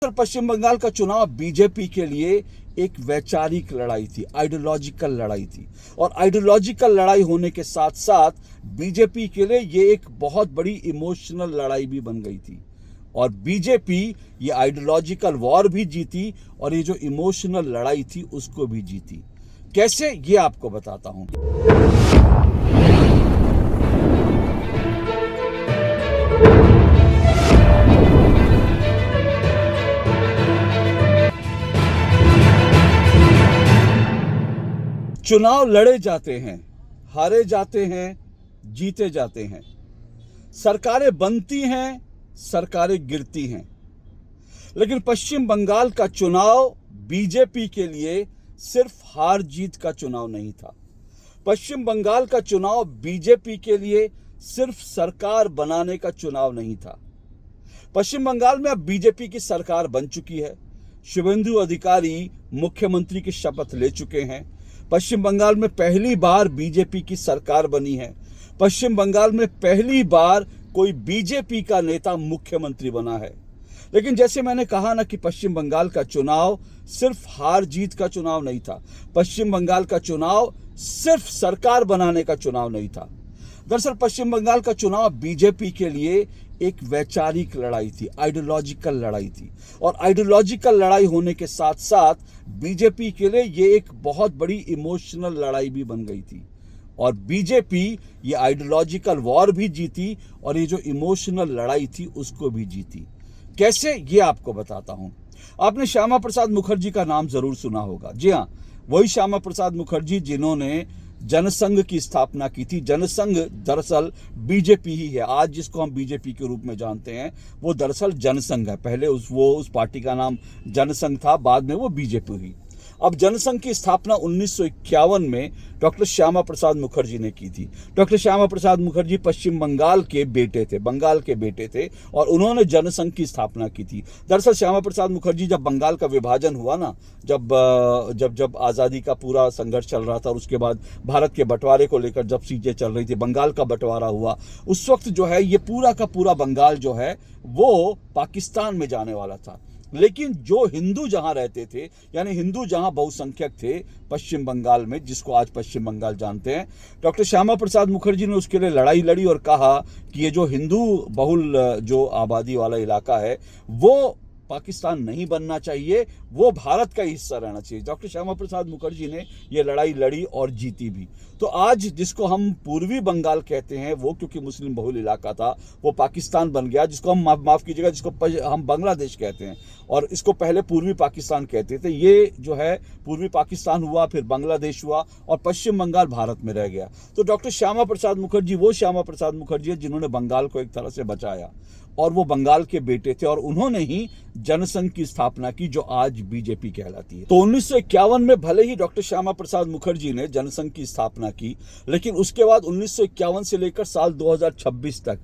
पश्चिम बंगाल का चुनाव बीजेपी के लिए एक वैचारिक लड़ाई थी, आइडियोलॉजिकल लड़ाई थी। और आइडियोलॉजिकल लड़ाई होने के साथ साथ बीजेपी के लिए ये एक बहुत बड़ी इमोशनल लड़ाई भी बन गई थी। और बीजेपी ये आइडियोलॉजिकल वॉर भी जीती और ये जो इमोशनल लड़ाई थी उसको भी जीती। कैसे, ये आपको बताता हूं। चुनाव लड़े जाते हैं, हारे जाते हैं, जीते जाते हैं। सरकारें बनती हैं, सरकारें गिरती हैं। लेकिन पश्चिम बंगाल का चुनाव बीजेपी के लिए सिर्फ हार जीत का चुनाव नहीं था। पश्चिम बंगाल का चुनाव बीजेपी के लिए सिर्फ सरकार बनाने का चुनाव नहीं था। पश्चिम बंगाल में अब बीजेपी की सरकार बन चुकी है। शुभेंदु अधिकारी मुख्यमंत्री की शपथ ले चुके हैं। पश्चिम बंगाल में पहली बार बीजेपी की सरकार बनी है। पश्चिम बंगाल में पहली बार कोई बीजेपी का नेता मुख्यमंत्री बना है। लेकिन जैसे मैंने कहा ना कि पश्चिम बंगाल का चुनाव सिर्फ हार जीत का चुनाव नहीं था। पश्चिम बंगाल का चुनाव सिर्फ सरकार बनाने का चुनाव नहीं था। दरअसल पश्चिम बंगाल का चुनाव बीजेपी के लिए एक वैचारिक लड़ाई थी, आइडियोलॉजिकल लड़ाई थी। और आइडियोलॉजिकल लड़ाई होने के साथ साथ बीजेपी के लिए ये एक बहुत बड़ी इमोशनल लड़ाई भी बन गई थी। और बीजेपी ये आइडियोलॉजिकल वॉर भी जीती और ये जो इमोशनल लड़ाई थी उसको भी जीती। कैसे, ये आपको बताता हूं। आपने श्यामा प्रसाद मुखर्जी का नाम जरूर सुना होगा। जी हाँ, वही श्यामा प्रसाद मुखर्जी जिन्होंने जनसंघ की स्थापना की थी। जनसंघ दरअसल बीजेपी ही है। आज जिसको हम बीजेपी के रूप में जानते हैं वो दरअसल जनसंघ है। पहले उस पार्टी का नाम जनसंघ था, बाद में वो बीजेपी हुई। अब जनसंघ की स्थापना 1951 में डॉक्टर श्यामा प्रसाद मुखर्जी ने की थी। डॉक्टर श्यामा प्रसाद मुखर्जी पश्चिम बंगाल के बेटे थे, बंगाल के बेटे थे, और उन्होंने जनसंघ की स्थापना की थी। दरअसल श्यामा प्रसाद मुखर्जी जब बंगाल का विभाजन हुआ ना, जब आज़ादी का पूरा संघर्ष चल रहा था और उसके बाद भारत के बंटवारे को लेकर जब चीजें चल रही थी, बंगाल का बंटवारा हुआ, उस वक्त जो है ये पूरा का पूरा बंगाल जो है वो पाकिस्तान में जाने वाला था। लेकिन जो हिंदू जहां रहते थे, यानी हिंदू जहां बहुसंख्यक थे पश्चिम बंगाल में, जिसको आज पश्चिम बंगाल जानते हैं, डॉक्टर श्यामा प्रसाद मुखर्जी ने उसके लिए लड़ाई लड़ी और कहा कि ये जो हिंदू बहुल जो आबादी वाला इलाका है वो पाकिस्तान नहीं बनना चाहिए, वो भारत का हिस्सा रहना चाहिए। डॉक्टर श्यामा प्रसाद मुखर्जी ने ये लड़ाई लड़ी और जीती भी। तो आज जिसको हम पूर्वी बंगाल कहते हैं वो, क्योंकि मुस्लिम बहुल इलाका था, वो पाकिस्तान बन गया। जिसको हम माफ कीजिएगा, जिसको हम बांग्लादेश कहते हैं, और इसको पहले पूर्वी पाकिस्तान कहते थे। ये जो है पूर्वी पाकिस्तान हुआ, फिर बांग्लादेश हुआ और पश्चिम बंगाल भारत में रह गया। तो डॉक्टर श्यामा प्रसाद मुखर्जी वो श्यामा प्रसाद मुखर्जी है जिन्होंने बंगाल को एक तरह से बचाया, और वो बंगाल के बेटे थे, और उन्होंने ही जनसंघ की स्थापना की जो आज बीजेपी कहलाती है। तो 1951 में भले ही डॉक्टर श्यामा प्रसाद मुखर्जी ने जनसंघ की स्थापना की, लेकिन उसके बाद 1951 से लेकर साल 2026 तक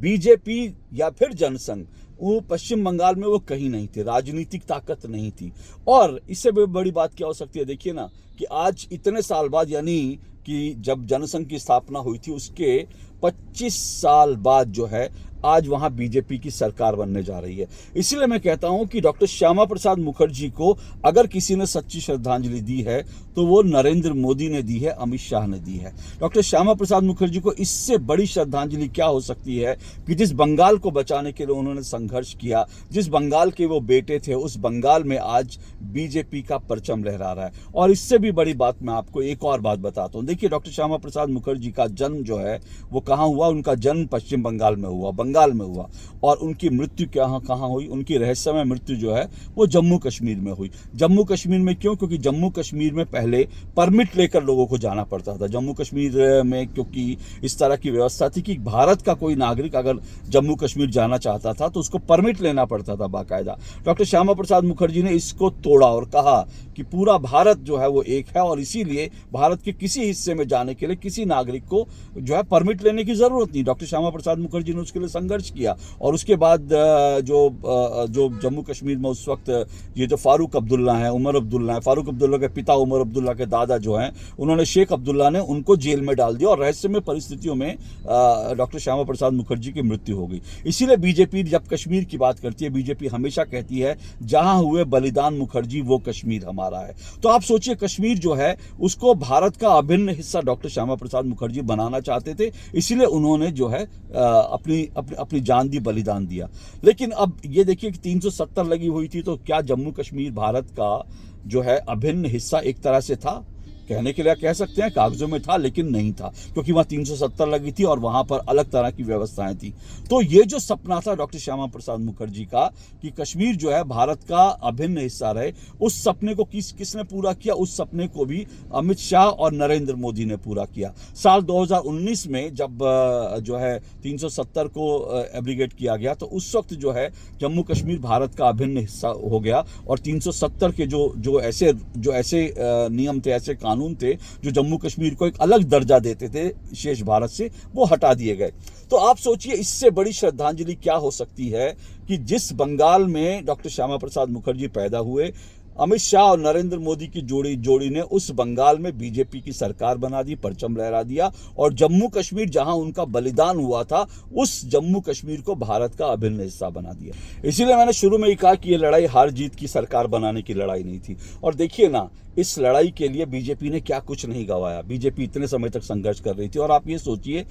बीजेपी या फिर जनसंघ वो पश्चिम बंगाल में वो कहीं नहीं थे, राजनीतिक ताकत नहीं थी। और इससे बड़ी बात क्या हो सकती है, देखिए ना कि आज इतने साल बाद, यानी कि जब जनसंघ की स्थापना हुई थी उसके 25 साल बाद जो है आज वहां बीजेपी की सरकार बनने जा रही है। इसलिए मैं कहता हूं कि डॉक्टर श्यामा प्रसाद मुखर्जी को अगर किसी ने सच्ची श्रद्धांजलि दी है तो वो नरेंद्र मोदी ने दी है, अमित शाह ने दी है। डॉक्टर श्यामा प्रसाद मुखर्जी को इससे बड़ी श्रद्धांजलि क्या हो सकती है कि जिस बंगाल को बचाने के लिए उन्होंने संघर्ष किया, जिस बंगाल के वो बेटे थे, उस बंगाल में आज बीजेपी का परचम लहरा रहा है। और इससे भी बड़ी बात मैं आपको एक और बात बताता हूँ। देखिए, डॉक्टर श्यामा प्रसाद मुखर्जी का जन्म जो है वो कहाँ हुआ? उनका जन्म पश्चिम बंगाल में हुआ, बंगाल में हुआ। और उनकी मृत्यु कहाँ हुई? उनकी रहस्यमय मृत्यु जो है वो जम्मू कश्मीर में हुई। जम्मू कश्मीर में क्यों? क्योंकि जम्मू कश्मीर में पहले परमिट लेकर लोगों को जाना पड़ता था। जम्मू कश्मीर में क्योंकि इस तरह की व्यवस्था थी कि भारत का कोई नागरिक अगर जम्मू कश्मीर जाना चाहता था तो उसको परमिट लेना पड़ता था बाकायदा। डॉक्टर श्यामा प्रसाद मुखर्जी ने इसको तोड़ा और कहा कि पूरा भारत जो है वो एक है, और इसीलिए भारत के किसी हिस्से में जाने के लिए किसी नागरिक को जो है परमिट लेने करने की ज़रूरत नहीं। डॉक्टर श्यामा प्रसाद मुखर्जी ने उसके लिए संघर्ष किया और उसके बाद जो जम्मू कश्मीर में उस वक्त ये जो फारूक अब्दुल्ला हैं, उमर अब्दुल्ला हैं, फारूक अब्दुल्ला के पिता उमर अब्दुल्ला के दादा जो हैं, उन्होंने शेख अब्दुल्ला ने उनको जेल में डाल दिया और रहस्यमय परिस्थितियों में डॉक्टर श्यामा प्रसाद मुखर्जी की मृत्यु हो गई। इसीलिए बीजेपी जब कश्मीर की बात करती है, बीजेपी हमेशा कहती है जहां हुए बलिदान मुखर्जी वो कश्मीर हमारा है। तो आप सोचिए, कश्मीर जो है उसको भारत का अभिन्न हिस्सा डॉक्टर श्यामा प्रसाद मुखर्जी बनाना चाहते थे, इसीलिए उन्होंने जो है अपनी जान दी, बलिदान दिया। लेकिन अब ये देखिए कि 370 लगी हुई थी, तो क्या जम्मू कश्मीर भारत का जो है अभिन्न हिस्सा एक तरह से था? कहने के लिए कह सकते हैं कागजों में था, लेकिन नहीं था, क्योंकि वहाँ 370 लगी थी और वहाँ पर अलग तरह की व्यवस्थाएं थी। तो ये जो सपना था डॉक्टर श्यामा प्रसाद मुखर्जी का कि कश्मीर जो है भारत का अभिन्न हिस्सा रहे, उस सपने को किसने पूरा किया? उस सपने को भी अमित शाह और नरेंद्र मोदी ने पूरा किया। साल 2019 में जब जो है 370 को एब्रीगेट किया गया, तो उस वक्त जो है जम्मू कश्मीर भारत का अभिन्न हिस्सा हो गया और 370 के जो ऐसे नियम थे, ऐसे कानून थे जो जम्मू कश्मीर को एक अलग दर्जा देते थे शेष भारत से, वो हटा दिए गए। तो आप सोचिए इससे बड़ी श्रद्धांजलि क्या हो सकती है कि जिस बंगाल में डॉक्टर श्यामा प्रसाद मुखर्जी पैदा हुए, अमित शाह और नरेंद्र मोदी की जोड़ी ने उस बंगाल में बीजेपी की सरकार बना दी, परचम लहरा दिया और जम्मू कश्मीर जहां उनका बलिदान हुआ था, उस जम्मू कश्मीर को भारत का अभिन्न हिस्सा बना दिया। इसीलिए मैंने शुरू में ही कहा कि ये लड़ाई हार जीत की, सरकार बनाने की लड़ाई नहीं थी। और देखिए ना, इस लड़ाई के लिए बीजेपी ने क्या कुछ नहीं गंवाया। बीजेपी इतने समय तक संघर्ष कर रही थी और आप ये सोचिए,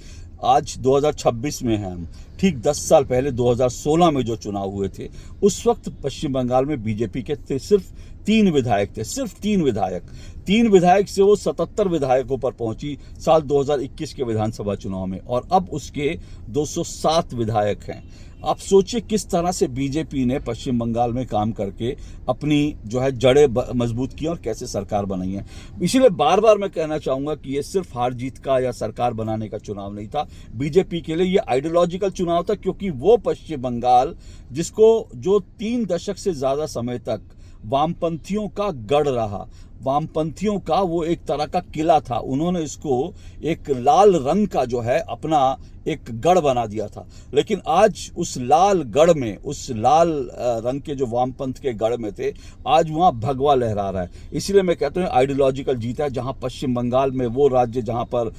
आज 2026 में हैं हम, ठीक 10 साल पहले 2016 में जो चुनाव हुए थे, उस वक्त पश्चिम बंगाल में बीजेपी के सिर्फ 3 विधायक थे, सिर्फ 3 विधायक। 3 विधायक से वो 77 विधायकों पर पहुंची साल 2021 के विधानसभा चुनाव में, और अब उसके 207 विधायक हैं। आप सोचिए किस तरह से बीजेपी ने पश्चिम बंगाल में काम करके अपनी जो है जड़ें मजबूत की और कैसे सरकार बनाई है। इसीलिए बार बार मैं कहना चाहूँगा कि ये सिर्फ हार जीत का या सरकार बनाने का चुनाव नहीं था, बीजेपी के लिए ये आइडियोलॉजिकल चुनाव था, क्योंकि वो पश्चिम बंगाल जो 3 दशक से ज़्यादा समय तक वामपंथियों का गढ़ रहा, वामपंथियों का वो एक तरह का किला था, उन्होंने इसको एक लाल रंग का जो है अपना एक गढ़ बना दिया था। लेकिन आज उस लाल गढ़ में, उस लाल रंग के जो वामपंथ के गढ़ में थे, आज वहाँ भगवा लहरा रहा है। इसलिए मैं कहता हूँ आइडियोलॉजिकल जीत है, जहाँ पश्चिम बंगाल में वो राज्य जहाँ पर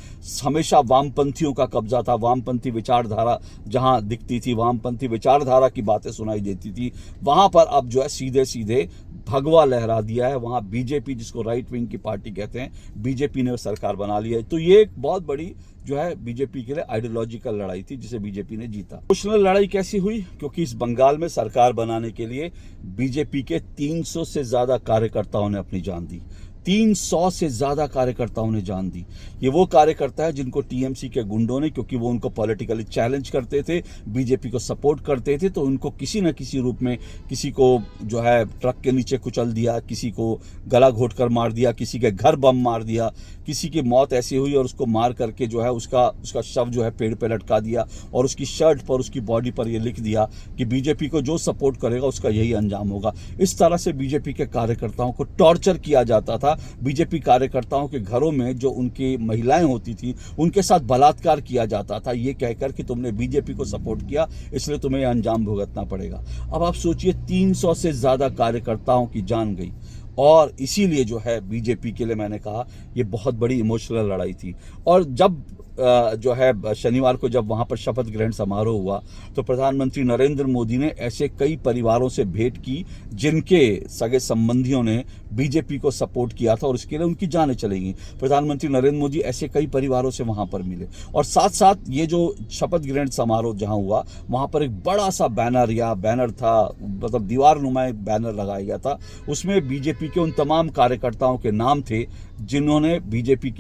हमेशा वामपंथियों का कब्जा था, वामपंथी विचारधारा जहाँ दिखती थी, वामपंथी विचारधारा की बातें सुनाई देती थी, वहाँ पर अब जो है सीधे सीधे भगवा लहरा दिया है। वहाँ बीजेपी, जिसको राइट विंग की पार्टी कहते हैं, बीजेपी ने सरकार बना ली है। तो ये एक बहुत बड़ी जो है बीजेपी के लिए आइडियोलॉजिकल लड़ाई थी, जिसे बीजेपी ने जीता। इमोशनल लड़ाई कैसी हुई? क्योंकि इस बंगाल में सरकार बनाने के लिए बीजेपी के 300 से ज्यादा कार्यकर्ताओं ने अपनी जान दी। 300 से ज्यादा कार्यकर्ताओं ने जान दी। ये वो कार्यकर्ता है जिनको टीएमसी के गुंडों ने, क्योंकि वो उनको पॉलिटिकली चैलेंज करते थे, बीजेपी को सपोर्ट करते थे, तो उनको किसी न किसी रूप में, किसी को जो है ट्रक के नीचे कुचल दिया, किसी को गला घोट कर मार दिया, किसी के घर बम मार दिया, किसी की मौत ऐसी हुई और उसको मार करके जो है उसका शव जो है पेड़ पे लटका दिया और उसकी शर्ट पर, उसकी बॉडी पर ये लिख दिया कि बीजेपी को जो सपोर्ट करेगा उसका यही अंजाम होगा। इस तरह से बीजेपी के कार्यकर्ताओं को टॉर्चर किया जाता था। बीजेपी कार्यकर्ताओं के घरों में जो उनकी महिलाएं होती थी, उनके साथ बलात्कार किया जाता था, ये कहकर कि तुमने बीजेपी को सपोर्ट किया इसलिए तुम्हें अंजाम भुगतना पड़ेगा। अब आप सोचिए 300 से ज्यादा कार्यकर्ताओं की जान गई, और इसीलिए जो है बीजेपी के लिए मैंने कहा ये बहुत बड़ी इमोशनल लड़ाई थी। और जब जो है शनिवार को जब वहाँ पर शपथ ग्रहण समारोह हुआ, तो प्रधानमंत्री नरेंद्र मोदी ने ऐसे कई परिवारों से भेंट की जिनके सगे संबंधियों ने बीजेपी को सपोर्ट किया था और इसके लिए उनकी जानें चली गई। प्रधानमंत्री नरेंद्र मोदी ऐसे कई परिवारों से वहाँ पर मिले, और साथ साथ ये जो शपथ ग्रहण समारोह जहाँ हुआ, वहाँ पर एक बड़ा सा बैनर था, मतलब दीवार नुमा बैनर लगाया गया था। उसमें बीजेपी के उन तमाम कार्यकर्ताओं के नाम थे जिन्होंने बीजेपी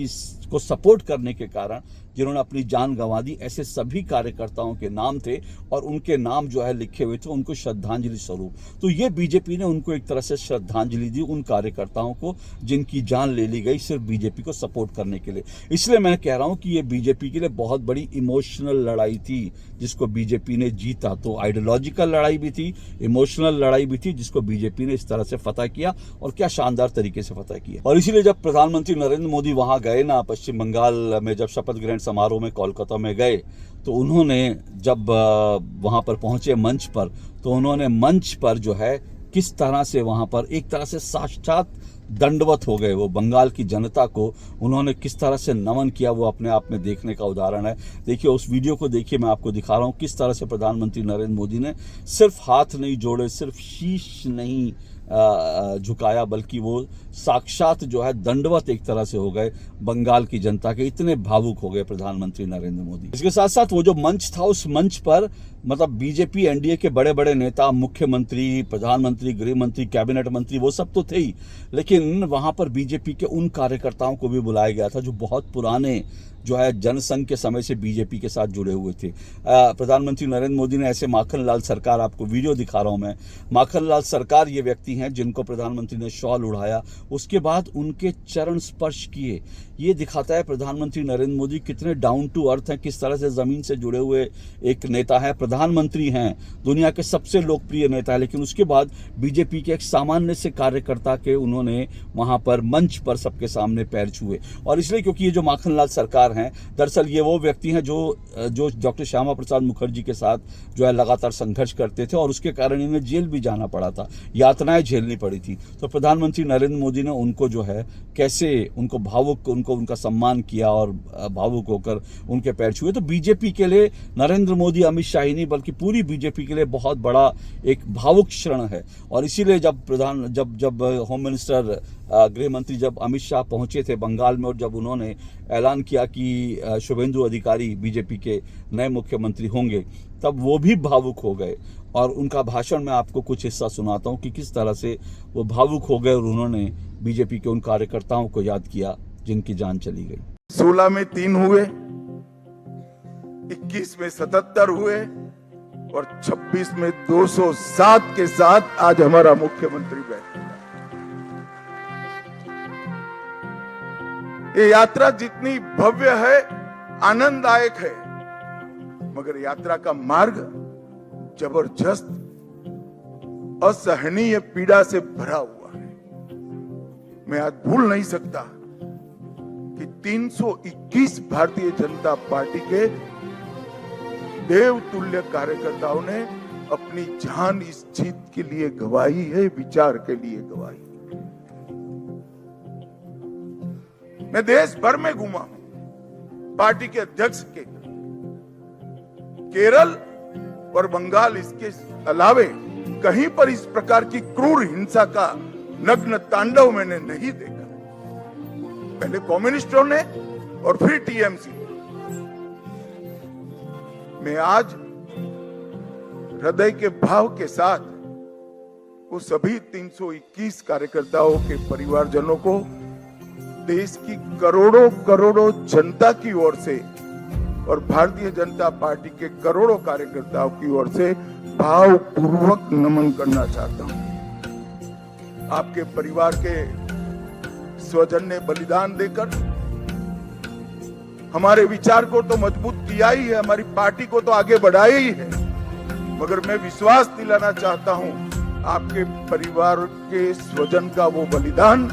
को सपोर्ट करने के कारण जिन्होंने अपनी जान गंवा दी। ऐसे सभी कार्यकर्ताओं के नाम थे और उनके नाम जो है लिखे हुए थे उनको श्रद्धांजलि स्वरूप। तो ये बीजेपी ने उनको एक तरह से श्रद्धांजलि दी, उन कार्यकर्ताओं को जिनकी जान ले ली गई सिर्फ बीजेपी को सपोर्ट करने के लिए। इसलिए मैं कह रहा हूं कि ये बीजेपी के लिए बहुत बड़ी इमोशनल लड़ाई थी जिसको बीजेपी ने जीता। तो आइडियोलॉजिकल लड़ाई भी थी, इमोशनल लड़ाई भी थी, जिसको बीजेपी ने इस तरह से फतह किया, और क्या शानदार तरीके से फतह किया। और इसीलिए जब प्रधानमंत्री नरेंद्र मोदी वहां गए ना, पश्चिम बंगाल में जब शपथ ग्रहण समारोह में कोलकाता में गए तो उन्होंने जब वहाँ पर पहुँचे मंच पर, तो उन्होंने मंच पर जो है किस तरह से वहाँ पर एक तरह से साक्षात दंडवत हो गए। वो बंगाल की जनता को उन्होंने किस तरह से नमन किया, वो अपने आप में देखने का उदाहरण है। देखिए उस वीडियो को देखिए, मैं आपको दिखा रहा हूँ किस तरह से प्रधानमंत्री नरेंद्र मोदी ने सिर्फ हाथ नहीं जोड़े, सिर्फ शीश नहीं झुकाया, बल्कि वो साक्षात जो है दंडवत एक तरह से हो गए बंगाल की जनता के। इतने भावुक हो गए प्रधानमंत्री नरेंद्र मोदी। इसके साथ साथ वो जो मंच था, उस मंच पर मतलब बीजेपी एनडीए के बड़े बड़े नेता, मुख्यमंत्री, प्रधानमंत्री, गृह मंत्री, कैबिनेट मंत्री, वो सब तो थे ही, लेकिन वहां पर बीजेपी के उन कार्यकर्ताओं को भी बुलाया गया था जो बहुत पुराने जो है जनसंघ के समय से बीजेपी के साथ जुड़े हुए थे। प्रधानमंत्री नरेंद्र मोदी ने ऐसे माखनलाल सरकार, आपको वीडियो दिखा रहा हूं मैं, माखनलाल सरकार ये व्यक्ति हैं जिनको प्रधानमंत्री ने शॉल उड़ाया, उसके बाद उनके चरण स्पर्श किए। ये दिखाता है प्रधानमंत्री नरेंद्र मोदी कितने डाउन टू अर्थ हैं, किस तरह से जमीन से जुड़े हुए एक नेता है। प्रधानमंत्री हैं, दुनिया के सबसे लोकप्रिय नेता है, लेकिन उसके बाद बीजेपी के एक सामान्य से कार्यकर्ता के उन्होंने वहां पर मंच पर सबके सामने पैर छुए। और इसलिए क्योंकि ये जो माखनलाल सरकार हैं, दरअसल ये वो व्यक्ति हैं जो डॉक्टर श्यामा प्रसाद मुखर्जी के साथ जो है लगातार संघर्ष करते थे और उसके कारण इन्हें जेल भी जाना पड़ा था, यातनाएं झेलनी पड़ी थी। तो प्रधानमंत्री नरेंद्र मोदी ने उनको जो है कैसे उनको भावुक, उनका सम्मान किया और भावुक होकर उनके पैर छुए। तो बीजेपी के लिए नरेंद्र मोदी, अमित शाह ही नहीं बल्कि पूरी बीजेपी के लिए बहुत बड़ा एक भावुक क्षण है। और इसीलिए जब होम मिनिस्टर, गृह मंत्री जब अमित शाह पहुंचे थे बंगाल में और जब उन्होंने ऐलान किया कि शुभेंदु अधिकारी बीजेपी के नए मुख्यमंत्री होंगे, तब वो भी भावुक हो गए। और उनका भाषण मैं आपको कुछ हिस्सा सुनाता हूं कि किस तरह से वो भावुक हो गए और उन्होंने बीजेपी के उन कार्यकर्ताओं को याद किया जिनकी जान चली गई। 16 में 3 हुए, 21 में 77 हुए और 26 में 207 के साथ आज हमारा मुख्यमंत्री बैठा। ये यात्रा जितनी भव्य है, आनंददायक है, मगर यात्रा का मार्ग जबरदस्त असहनीय पीड़ा से भरा हुआ है। मैं आज भूल नहीं सकता कि 321 भारतीय जनता पार्टी के देवतुल्य कार्यकर्ताओं ने अपनी जान इस जीत के लिए गवाई है, विचार के लिए गवाई। मैं देश भर में घूमा हूं, पार्टी के अध्यक्ष के केरल और बंगाल, इसके अलावे कहीं पर इस प्रकार की क्रूर हिंसा का नग्न तांडव मैंने नहीं देखा। पहले कम्युनिस्टों ने और फिर टीएमसी। मैं आज हृदय के भाव के साथ वो सभी 321 कार्यकर्ताओं के परिवारजनों को देश की करोड़ों करोड़ों जनता की ओर से और भारतीय जनता पार्टी के करोड़ों कार्यकर्ताओं की ओर से भावपूर्वक नमन करना चाहता हूं। आपके परिवार के स्वजन ने बलिदान देकर हमारे विचार को तो मजबूत किया ही है, हमारी पार्टी को तो आगे बढ़ाया ही है, मगर मैं विश्वास दिलाना चाहता हूं आपके परिवार के स्वजन का वो बलिदान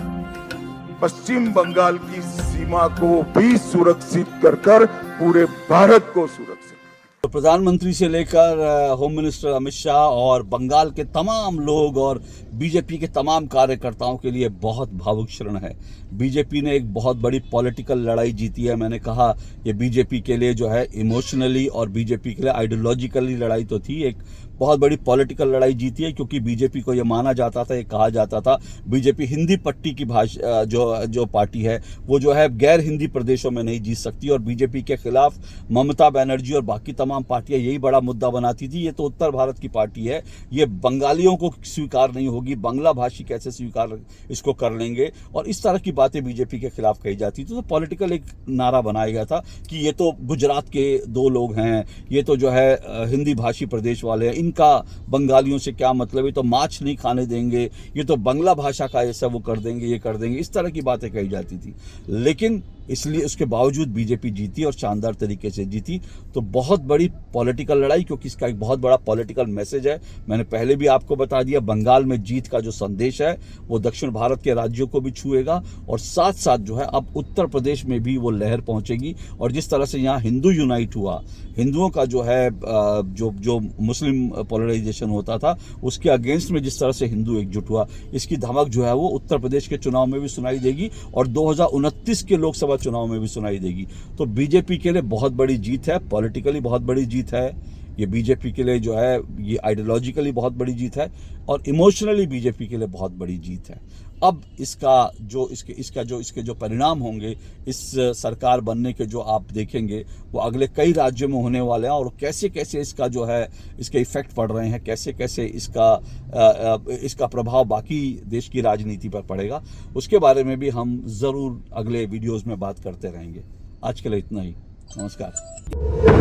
पश्चिम बंगाल की सीमा को भी सुरक्षित कर पूरे भारत को सुरक्षित। तो प्रधानमंत्री से लेकर होम मिनिस्टर अमित शाह और बंगाल के तमाम लोग और बीजेपी के तमाम कार्यकर्ताओं के लिए बहुत भावुक क्षण है। बीजेपी ने एक बहुत बड़ी पॉलिटिकल लड़ाई जीती है। मैंने कहा ये बीजेपी के लिए जो है इमोशनली और बीजेपी के लिए आइडियोलॉजिकली लड़ाई तो थी, एक बहुत बड़ी पॉलिटिकल लड़ाई जीती है, क्योंकि बीजेपी को ये माना जाता था, ये कहा जाता था बीजेपी हिंदी पट्टी की भाषा जो पार्टी है वो जो है गैर हिंदी प्रदेशों में नहीं जीत सकती। और बीजेपी के खिलाफ ममता बनर्जी और बाकी तमाम पार्टियां यही बड़ा मुद्दा बनाती थी, ये तो उत्तर भारत की पार्टी है, ये बंगालियों को स्वीकार नहीं होगी, बांग्ला भाषी कैसे स्वीकार इसको कर लेंगे, और इस तरह की बातें बीजेपी के खिलाफ कही जाती थी। तो पॉलिटिकल एक नारा बनाया गया था कि ये तो गुजरात के 2 लोग हैं, ये तो जो है हिंदी भाषी प्रदेश वाले हैं, इनका बंगालियों से क्या मतलब है, तो माछ नहीं खाने देंगे, ये तो बांग्ला भाषा का ऐसा वो कर देंगे, ये कर देंगे, इस तरह की बातें कही जाती थी। लेकिन इसलिए उसके बावजूद बीजेपी जीती और शानदार तरीके से जीती। तो बहुत बड़ी पॉलिटिकल लड़ाई, क्योंकि इसका एक बहुत बड़ा पॉलिटिकल मैसेज है। मैंने पहले भी आपको बता दिया, बंगाल में जीत का जो संदेश है वो दक्षिण भारत के राज्यों को भी छुएगा और साथ साथ जो है अब उत्तर प्रदेश में भी वो लहर पहुंचेगी। और जिस तरह से यहाँ हिंदू यूनाइट हुआ, हिंदुओं का जो है जो मुस्लिम पोलराइजेशन होता था उसके अगेंस्ट में जिस तरह से हिंदू एकजुट हुआ, इसकी धमक जो है वो उत्तर प्रदेश के चुनाव में भी सुनाई देगी और 2029 के लोकसभा चुनाव में भी सुनाई देगी। तो बीजेपी के लिए बहुत बड़ी जीत है, पॉलिटिकली बहुत बड़ी जीत है ये बीजेपी के लिए, जो है ये आइडियोलॉजिकली बहुत बड़ी जीत है और इमोशनली बीजेपी के लिए बहुत बड़ी जीत है। अब इसके जो परिणाम होंगे इस सरकार बनने के, जो आप देखेंगे वो अगले कई राज्यों में होने वाले हैं और कैसे कैसे इसका जो है इसके इफेक्ट पड़ रहे हैं, कैसे कैसे इसका प्रभाव बाकी देश की राजनीति पर पड़ेगा, उसके बारे में भी हम ज़रूर अगले वीडियोज़ में बात करते रहेंगे। आज के लिए इतना ही, नमस्कार।